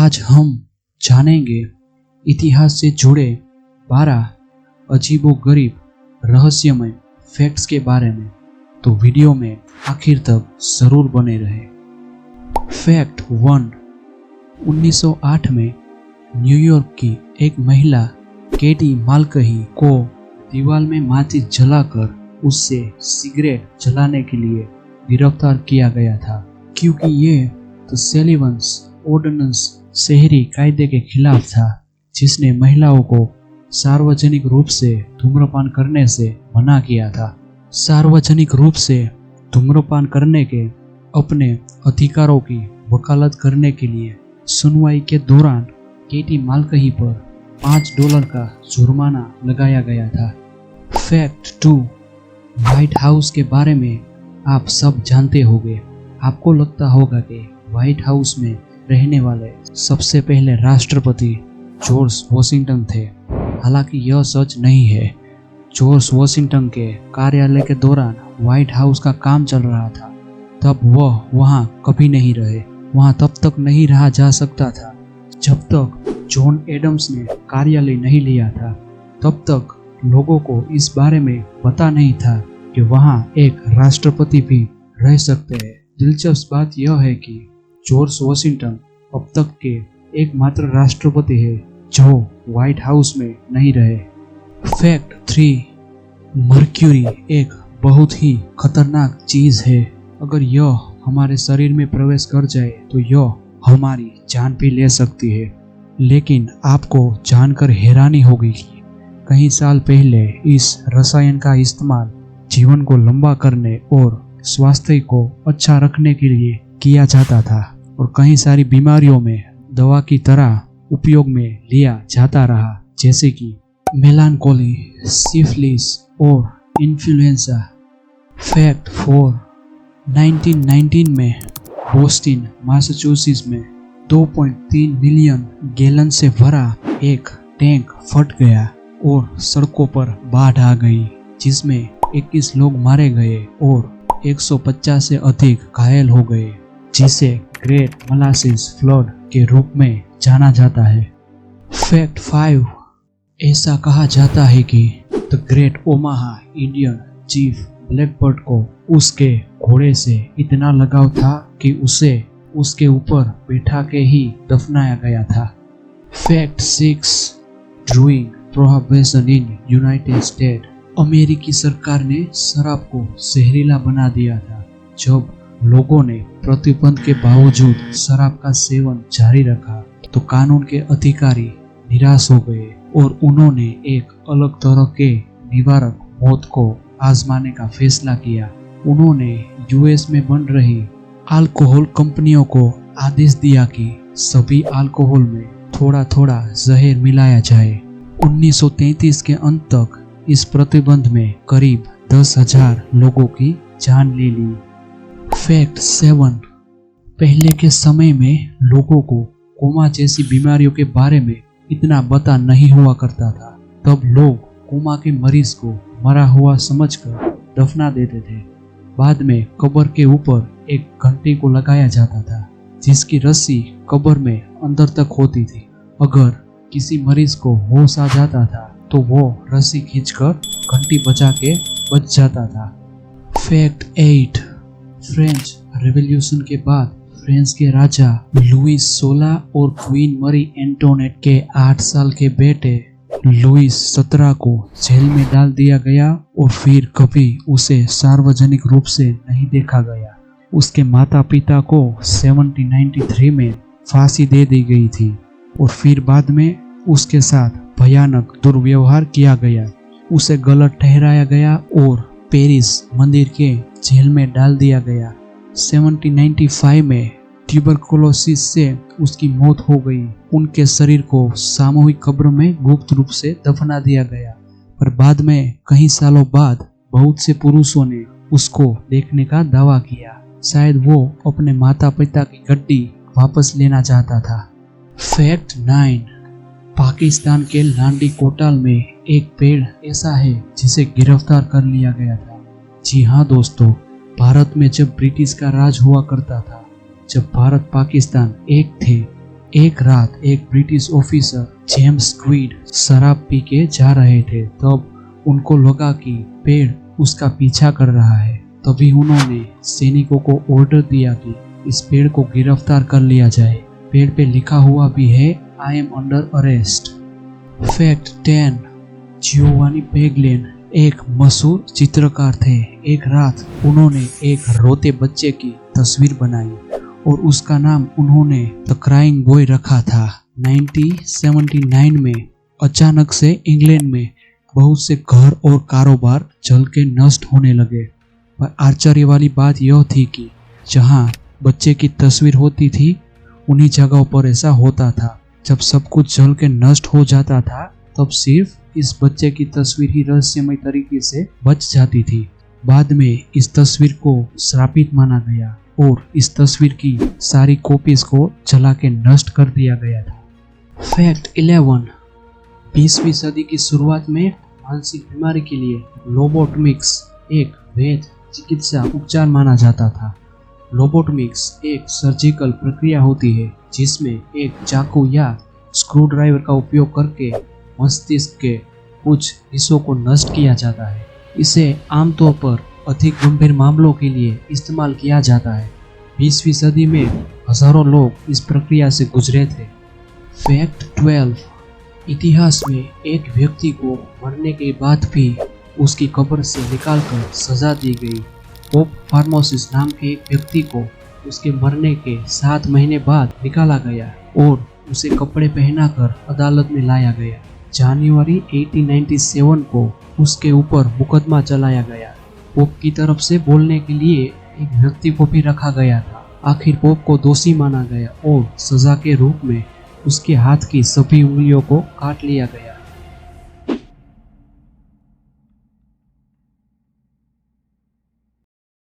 आज हम जानेंगे इतिहास से जुड़े 12 अजीबोगरीब रहस्यमय फैक्ट्स के बारे में, तो वीडियो में आखिर तक जरूर बने रहे। फैक्ट 1। 1908 में न्यूयॉर्क की एक महिला केटी मालकही को दीवार में माचिस जलाकर उससे सिगरेट जलाने के लिए गिरफ्तार किया गया था, क्योंकि ये द सेलिवन्स ऑर्डिनेंस शहरी कायदे के खिलाफ था, जिसने महिलाओं को सार्वजनिक रूप से धूम्रपान करने से मना किया था। सार्वजनिक रूप से धूम्रपान करने के अपने अधिकारों की वकालत करने के लिए सुनवाई के दौरान केटी मालकही पर $5 का जुर्माना लगाया गया था। फैक्ट 2। व्हाइट हाउस के बारे में आप सब जानते होंगे। आपको लगता होगा कि व्हाइट हाउस में रहने वाले सबसे पहले राष्ट्रपति जॉर्ज वॉशिंगटन थे। हालांकि यह सच नहीं है। जॉर्ज वॉशिंगटन के कार्यालय के दौरान व्हाइट हाउस का काम चल रहा था, तब वह वहां कभी नहीं रहे। वहां तब तक नहीं रहा जा सकता था जब तक जॉन एडम्स ने कार्यालय नहीं लिया था। तब तक लोगों को इस बारे में पता नहीं था कि वहां एक राष्ट्रपति भी रह सकते हैं। दिलचस्प बात यह है कि जॉर्ज वॉशिंगटन अब तक के एकमात्र राष्ट्रपति है जो व्हाइट हाउस में नहीं रहे। फैक्ट 3। मर्क्यूरी एक बहुत ही खतरनाक चीज है। अगर यह हमारे शरीर में प्रवेश कर जाए तो यह हमारी जान भी ले सकती है। लेकिन आपको जानकर हैरानी होगी कि कई साल पहले इस रसायन का इस्तेमाल जीवन को लंबा करने और स्वास्थ्य को अच्छा रखने के लिए किया जाता था, और कई सारी बीमारियों में दवा की तरह उपयोग में लिया जाता रहा, जैसे कि मेलानकोली, सिफिलिस और इन्फ्लुएंजा। फैक्ट 4। 1919 में बोस्टन, मैसाचुसेट्स में 2.3 मिलियन गैलन से भरा एक टैंक फट गया और सड़कों पर बाढ़ आ गई, जिसमें 21 लोग मारे गए और 150 से अधिक घायल हो गए, जिसे ग्रेट मोलासिस फ्लड के रूप में जाना जाता है। फैक्ट 5। ऐसा कहा जाता है कि the great Omaha Indian chief Blackbird को उसके घोड़े से इतना लगाव था कि उसे उसके ऊपर बैठा के ही दफनाया गया था। Fact 6। Drug prohibition in United state. अमेरिकी सरकार ने शराब को जहरीला बना दिया था। जब लोगों ने प्रतिबंध के बावजूद शराब का सेवन जारी रखा तो कानून के अधिकारी निराश हो गए और उन्होंने एक अलग तरह के निवारक मौत को आजमाने का फैसला किया। उन्होंने यूएस में बन रही अल्कोहल कंपनियों को आदेश दिया कि सभी अल्कोहल में थोड़ा थोड़ा जहर मिलाया जाए। 1933 के अंत तक इस प्रतिबंध में करीब 10,000 लोगों की जान ले ली। फैक्ट 7। पहले के समय में लोगों को कोमा जैसी बीमारियों के बारे में इतना पता नहीं हुआ करता था। तब लोग कोमा के मरीज को मरा हुआ समझकर दफना देते थे। बाद में कब्र के ऊपर एक घंटी को लगाया जाता था, जिसकी रस्सी कब्र में अंदर तक होती थी। अगर किसी मरीज को होश आ जाता था तो वो रस्सी खींचकर घंटी बजा के बच जाता था। फैक्ट 8। फ्रेंच रेवोल्यूशन के बाद फ्रांस के राजा लुईस 16 और क्वीन मरी एंटोनेट के 8 साल के बेटे लुईस 17 को जेल में डाल दिया गया और फिर कभी उसे सार्वजनिक रूप से नहीं देखा गया। उसके माता पिता को 1793 में फांसी दे दी गई थी और फिर बाद में उसके साथ भयानक दुर्व्यवहार किया गया। उसे गलत ठहराया गया और पेरिस मंदिर के जेल में डाल दिया गया। 1795 में ट्यूबरकुलोसिस से उसकी मौत हो गई। उनके शरीर को सामूहिक कब्र में गुप्त रूप से दफना दिया गया, पर बाद में कई सालों बाद बहुत से पुरुषों ने उसको देखने का दावा किया। शायद वो अपने माता पिता की गड्डी वापस लेना चाहता था। फैक्ट 9। पाकिस्तान के लांडी कोटाल में एक पेड़ ऐसा है जिसे गिरफ्तार कर लिया गया था। जी हाँ दोस्तों, भारत में जब ब्रिटिश का राज हुआ करता था, जब भारत पाकिस्तान एक थे, एक रात एक ब्रिटिश ऑफिसर जेम्स क्वीड शराब पी के जा रहे थे। तब उनको लगा कि पेड़ उसका पीछा कर रहा है। तभी उन्होंने सैनिकों को ऑर्डर दिया कि इस पेड़ को गिरफ्तार कर लिया जाए। पेड़ पे लिखा हुआ भी है, I am under arrest. Fact 10, Giovanni बेगलेन एक मशहूर चित्रकार थे। एक रात उन्होंने एक रोते बच्चे की तस्वीर बनाई और उसका नाम उन्होंने द क्राइंग बॉय रखा था। 1979 में अचानक से इंग्लैंड में बहुत से घर और कारोबार जल के नष्ट होने लगे। पर आश्चर्य वाली बात यह थी कि जहां बच्चे की तस्वीर होती थी उन्हीं जगहों पर ऐसा होता था। जब सब कुछ जल के नष्ट हो जाता था तब सिर्फ इस बच्चे की तस्वीर ही रहस्यमय तरीके से बच जाती थी। बाद में इस तस्वीर को श्रापित माना गया और इस तस्वीर की सारी कॉपीज को जला के नष्ट कर दिया गया था। फैक्ट 11, 20वीं सदी की शुरुआत में मानसिक बीमारी के लिए लोबोटमिक्स एक वैध चिकित्सा उपचार माना जाता था। लोबोटमिक्स एक सर्जिकल प्रक्रिया होती है जिसमें एक चाकू या स्क्रू ड्राइवर का उपयोग करके मस्तिष्क के कुछ हिस्सों को नष्ट किया जाता है। इसे आमतौर पर अधिक गंभीर मामलों के लिए इस्तेमाल किया जाता है। 20वीं सदी में हजारों लोग इस प्रक्रिया से गुजरे थे। फैक्ट 12, इतिहास में एक व्यक्ति को मरने के बाद भी उसकी कब्र से निकालकर सजा दी गई। पोप फार्मोसिस नाम के एक व्यक्ति को उसके मरने के 7 महीने बाद निकाला गया और उसे कपड़े पहनाकर अदालत में लाया गया। जनवरी 1897 को उसके ऊपर मुकदमा चलाया गया। पोप की तरफ से बोलने के लिए एक व्यक्ति को भी रखा गया था। आखिर पोप को दोषी माना गया और सजा के रूप में उसके हाथ की सभी उंगलियों को काट लिया गया।